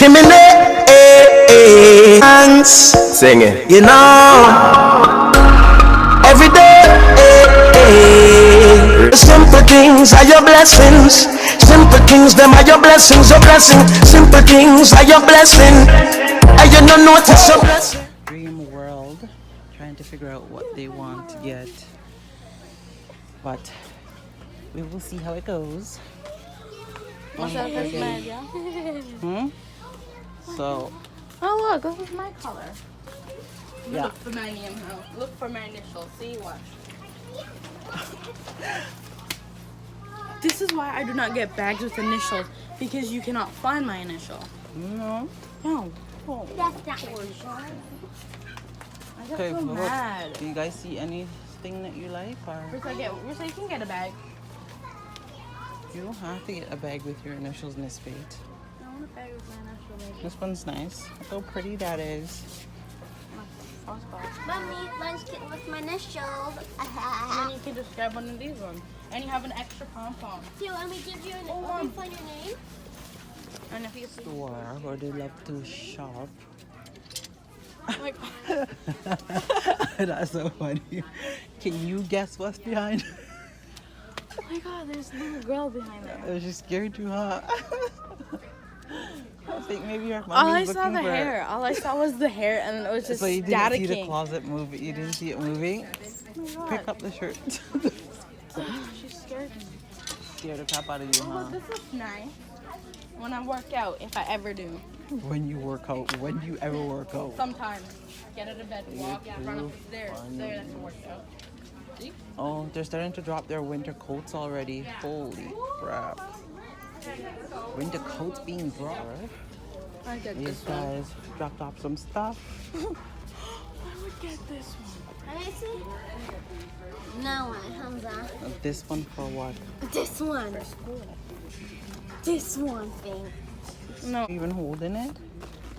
chimney. Sing it. You know, every day. Simple things are your blessings. Simple things, them are your blessings. Your blessing. Simple things are your blessing. And you don't notice your blessing. Dream world, trying to figure out what they want to get, but we will see how it goes. So, oh look, this is my color. yeah. Look for my name. Look for my initials. See what? This is why I do not get bags with initials, because you cannot find my initial. No. No. Oh. That's not I got so mad. Do you guys see anything that you like, or First, you can get a bag. you don't have to get a bag with your initials, Miss Fate? I want a bag with my initial, maybe. This one's nice. Look how pretty that is. Mommy, let's get with my initials. And then you can just grab one of these ones. And you have an extra pom-pom. Do you want me to give you let me find your name? And if you Store where they love to shop. like, That's so funny. Can you guess what's behind? oh my god, there's a little girl behind there. She scared you, huh? I think maybe your All I mommy's saw looking the for hair. All I saw was the hair, and then it was just So you didn't see the staticking. closet move. You didn't see it moving. Oh Pick up the shirt. She scared me. Scared the crap out of you, Oh, huh? but this is nice. When I work out, if I ever do. When you work out, when do you ever work out? Sometimes. Get out of bed, walk, run up the stairs. There, that's a workout. See? Oh, they're starting to drop their winter coats already. Holy crap. Winter coats being dropped. I get These this one. guys dropped off some stuff. I would get this one. Let me see. No, Hamza. This one for what? This one. This one thing. No. Even holding it?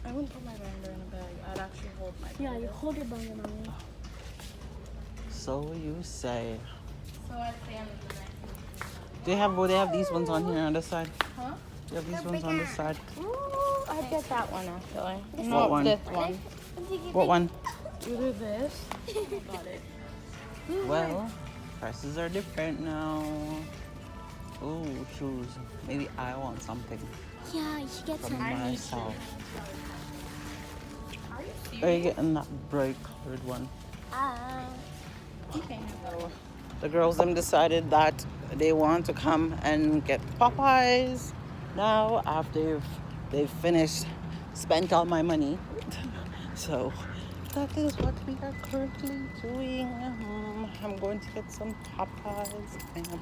I wouldn't put my binder in a bag. I'd actually hold my binder. Yeah, you hold your binder, mommy. So you say. So I'd say I'm the next. They have these ones on here on this side. Huh? They have these ones on this side. Ooh, I'd get that one actually. What Not one? this one. What one? Either this. Got it. Well, prices are different now. Ooh, shoes. Maybe I want something Yeah, you should get for some. myself. Are you getting that bright colored one? Okay. So, the girls them decided that they want to come and get Popeyes now after they've finished spent all my money. So that is what we are currently doing. I'm going to get some Popeyes. I am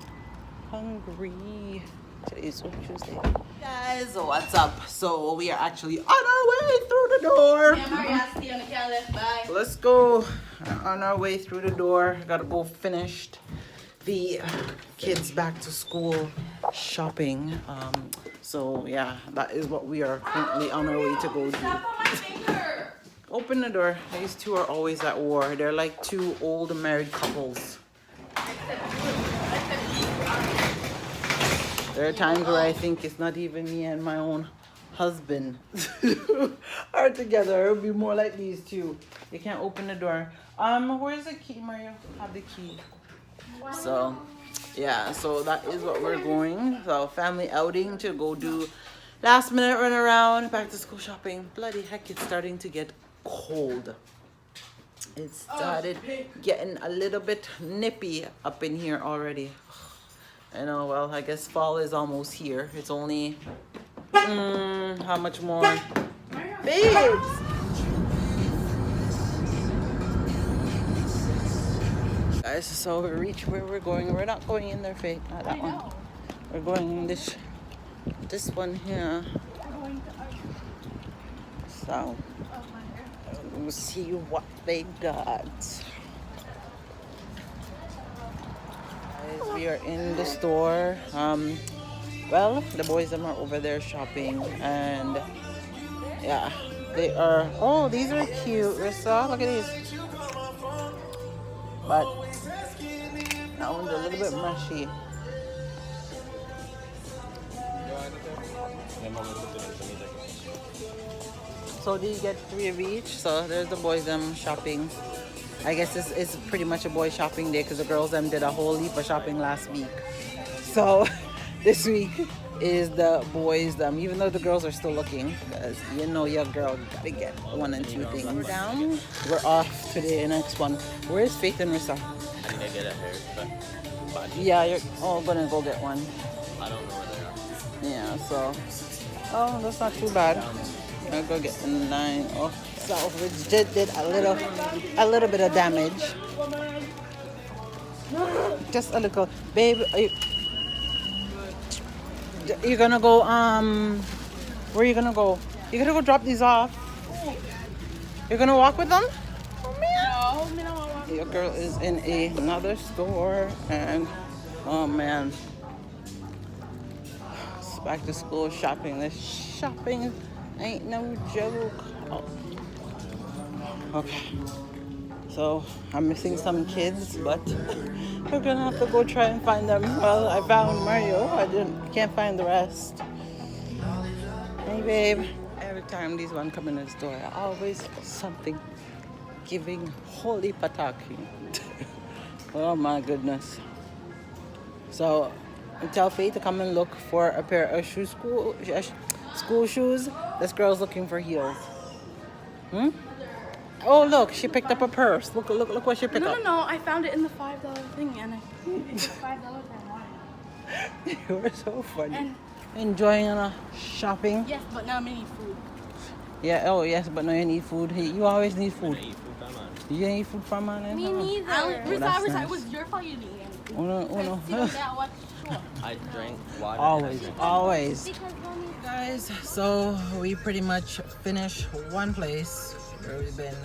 hungry. Today is Tuesday. Guys, what's up? So we are actually on our way through the door. Bye. Let's go on our way through the door. Gotta go finish the kids back to school shopping. So yeah, that is what we are currently on our way to go do. Open the door. These two are always at war. They're like two old married couples. There are times where I think it's not even me and my own husband are together. It would be more like these two. They can't open the door. Where's the key, Mario? Have the key. So, yeah. So that is what we're going. So family outing to go do last minute run around, back to school shopping. Bloody heck, it's starting to get cold. It started getting a little bit nippy up in here already. I know, well, I guess fall is almost here. It's only, how much more? Babes! Guys, so we reach where we're going. We're not going in there, Faith. Not that one. We're going in this one here. So, we'll see what they got. We are in the store. Well, the boys them are over there shopping, and yeah, they are. Oh, these are cute, Rissa. Look at these. But that one's a little bit mushy. So they get 3 of each. So there's the boys them shopping. I guess this is pretty much a boy shopping day because the girls them did a whole heap of shopping last week. So this week is the boys them, even though the girls are still looking, because you know your girl gotta get 1 and 2 things down. We're off to the next one. Where's Faith and Rissa? I need to get a haircut. Yeah, you're all gonna go get one. I don't know where they are. Yeah, so oh, that's not too bad. I'll go get 9. Oh, so which did a little bit of damage. Just a little, babe. You're gonna go, where are you gonna go? You're gonna go drop these off. You're gonna walk with them? Oh, man. Your girl is in another store and, oh man. It's back to school shopping. This shopping ain't no joke. Oh. Okay. So I'm missing some kids, but we're gonna have to go try and find them. Well, I found Mario. Can't find the rest. Hey, babe. Every time these one come in the store, I always something giving holy pataki. Oh my goodness. So tell Faith to come and look for a pair of school shoes. This girl's looking for heels. Oh look, she picked up a purse. Look what she picked up. No, I found it in the $5 thing and it's $5 for one. You were so funny. And enjoying shopping. yes, but now I'm gonna eat food. Yeah, oh yes, but now you need food. You always need food. I eat food by mine. You didn't eat food from mine? Me neither. that's nice. It was your fault you didn't eat anything. Oh no. I drank water. Always. Because mommy. Guys, so we pretty much finished one place where we've been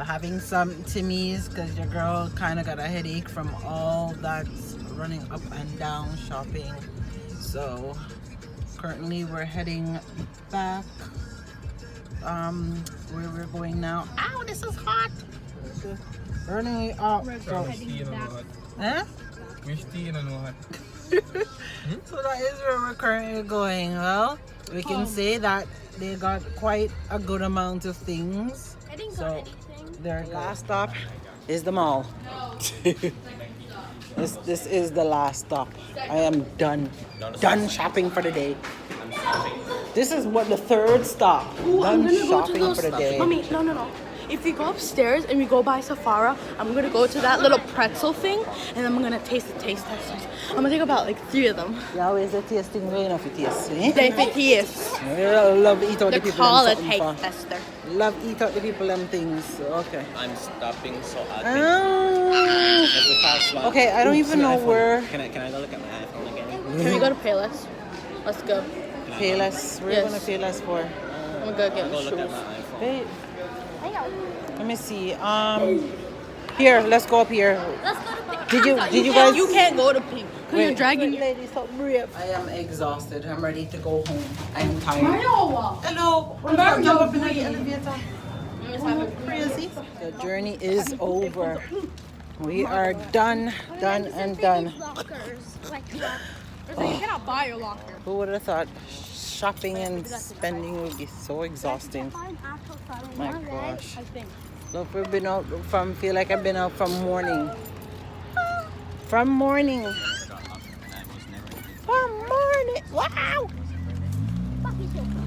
having some timmies because your girl kind of got a headache from all that running up and down shopping. So currently we're heading back where we're going now. Ow, this is hot. Running up. So, huh? We're staying on what? So that is where we're currently going. Well, we can say that they got quite a good amount of things. I didn't So got anything. their last stop is the mall. This is the last stop. I am done shopping for the day. This is what the 3rd stop. Done shopping for the day. Mommy, no. If we go upstairs and we go by Safara, I'm gonna go to that little pretzel thing and I'm gonna taste the taste testers. I'm gonna take about like 3 of them. Yeah, always the tasting way enough it is. Eh? They taste. Love eat out They the people. call it them taste something tester. Love eat out the people them things. Okay. I'm stopping, so I think Oh. it's the past one. Okay, I don't even know where. Can I go look at my iPhone again? Can we go to Payless? Let's go. Payless. We're Yes. going to Payless for. I'm gonna go get Go look at shoes. my iPhone. Wait. Let me see. Here, let's go up here. Let's go to Did you guys? You can't go to Pink. Cause you're dragging your ladies, stop breathing. I am exhausted. I'm ready to go home. I'm tired. Mario. Hello. We're Mario, jump up in the breathe. elevator. Let's have a Crazy. The journey is over. We are done and done. lockers. Like You cannot buy your locker. Who would have thought shopping and spending would be so exhausting? My gosh. I think. Look, we've been out from, feel like I've been out from morning. From morning. From morning. Wow.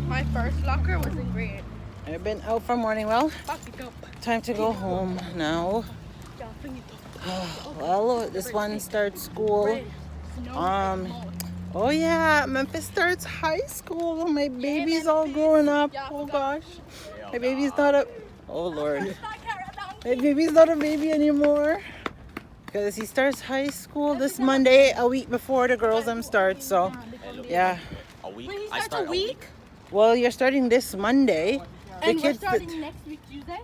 My first locker was in grade. I've been out from morning. Well, Fuck it up. time to go home now. Well, this one starts school. Oh yeah, Memphis starts high school. My baby's all growing up. Oh gosh. My baby's not a, oh Lord. My baby's not a baby anymore. Because he starts high school this Monday, a week before the girls them start. So yeah. A week? Wait, he I starts start a week? Well, you're starting this Monday. The And we're kids, starting next week Tuesday?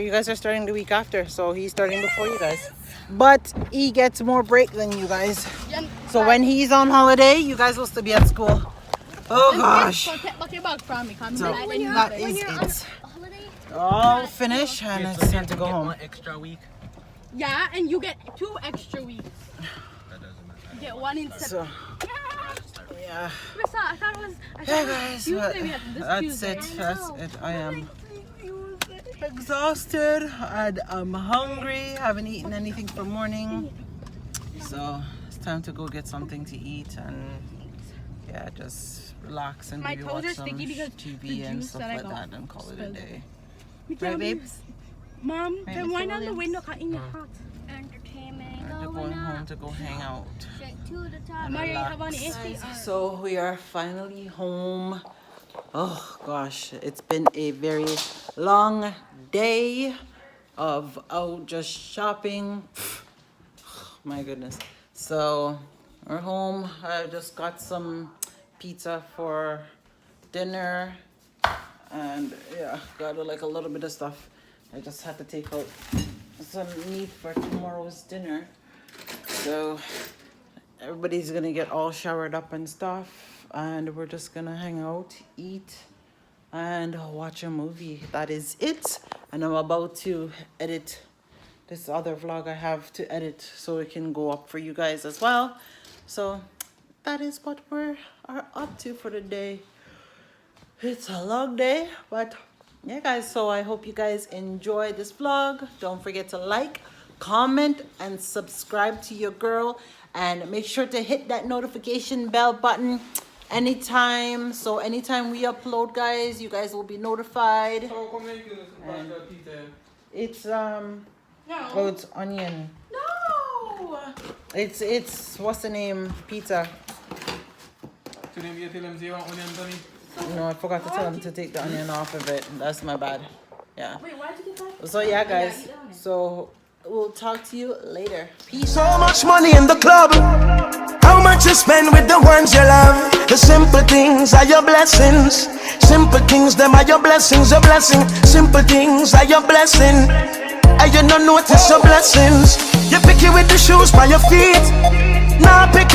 you guys are starting the week after. So he's starting before you guys. But he gets more break than you guys. So when he's on holiday, you guys will still be at school. Oh gosh. So that is it. All finished and it's time to go home. One extra week. Yeah, and you get 2 extra weeks. That doesn't matter. You get 1 in So September. yeah. I thought it was Yeah, guys, that's it. I am exhausted and I'm hungry. Haven't eaten anything for morning, so it's time to go get something to eat and yeah, just relax and maybe watch some TV and stuff like that and call it a day. Right, babes? Mom, then why not the window cut in your house? Entertainment. We're going home to go hang out. Straight to the top. Mario, you have on AC? So we are finally home. Oh gosh, it's been a very long day of out just shopping. My goodness. So we're home. I just got some pizza for dinner and yeah, got like a little bit of stuff. I just had to take out some meat for tomorrow's dinner. So everybody's gonna get all showered up and stuff, and we're just gonna hang out, eat, and watch a movie. That is it. And I'm about to edit this other vlog I have to edit so it can go up for you guys as well. So that is what we are up to for the day. It's a long day, but yeah guys, so I hope you guys enjoy this vlog. Don't forget to like, comment, and subscribe to your girl, and make sure to hit that notification bell button anytime, so anytime we upload, guys, you guys will be notified. And it's oh, it's onion. No! It's what's the name, pizza. No, I forgot to tell him to take the onion off of it. That's my bad. Yeah. Wait, why'd you get that? So yeah guys, so we'll talk to you later. Peace. So much money in the club. How much you spend with the ones you love? The simple things are your blessings. Simple things, them are your blessings. Your blessing. Simple things are your blessing. And you don't notice your blessings. You pick it with the shoes by your feet. Now pick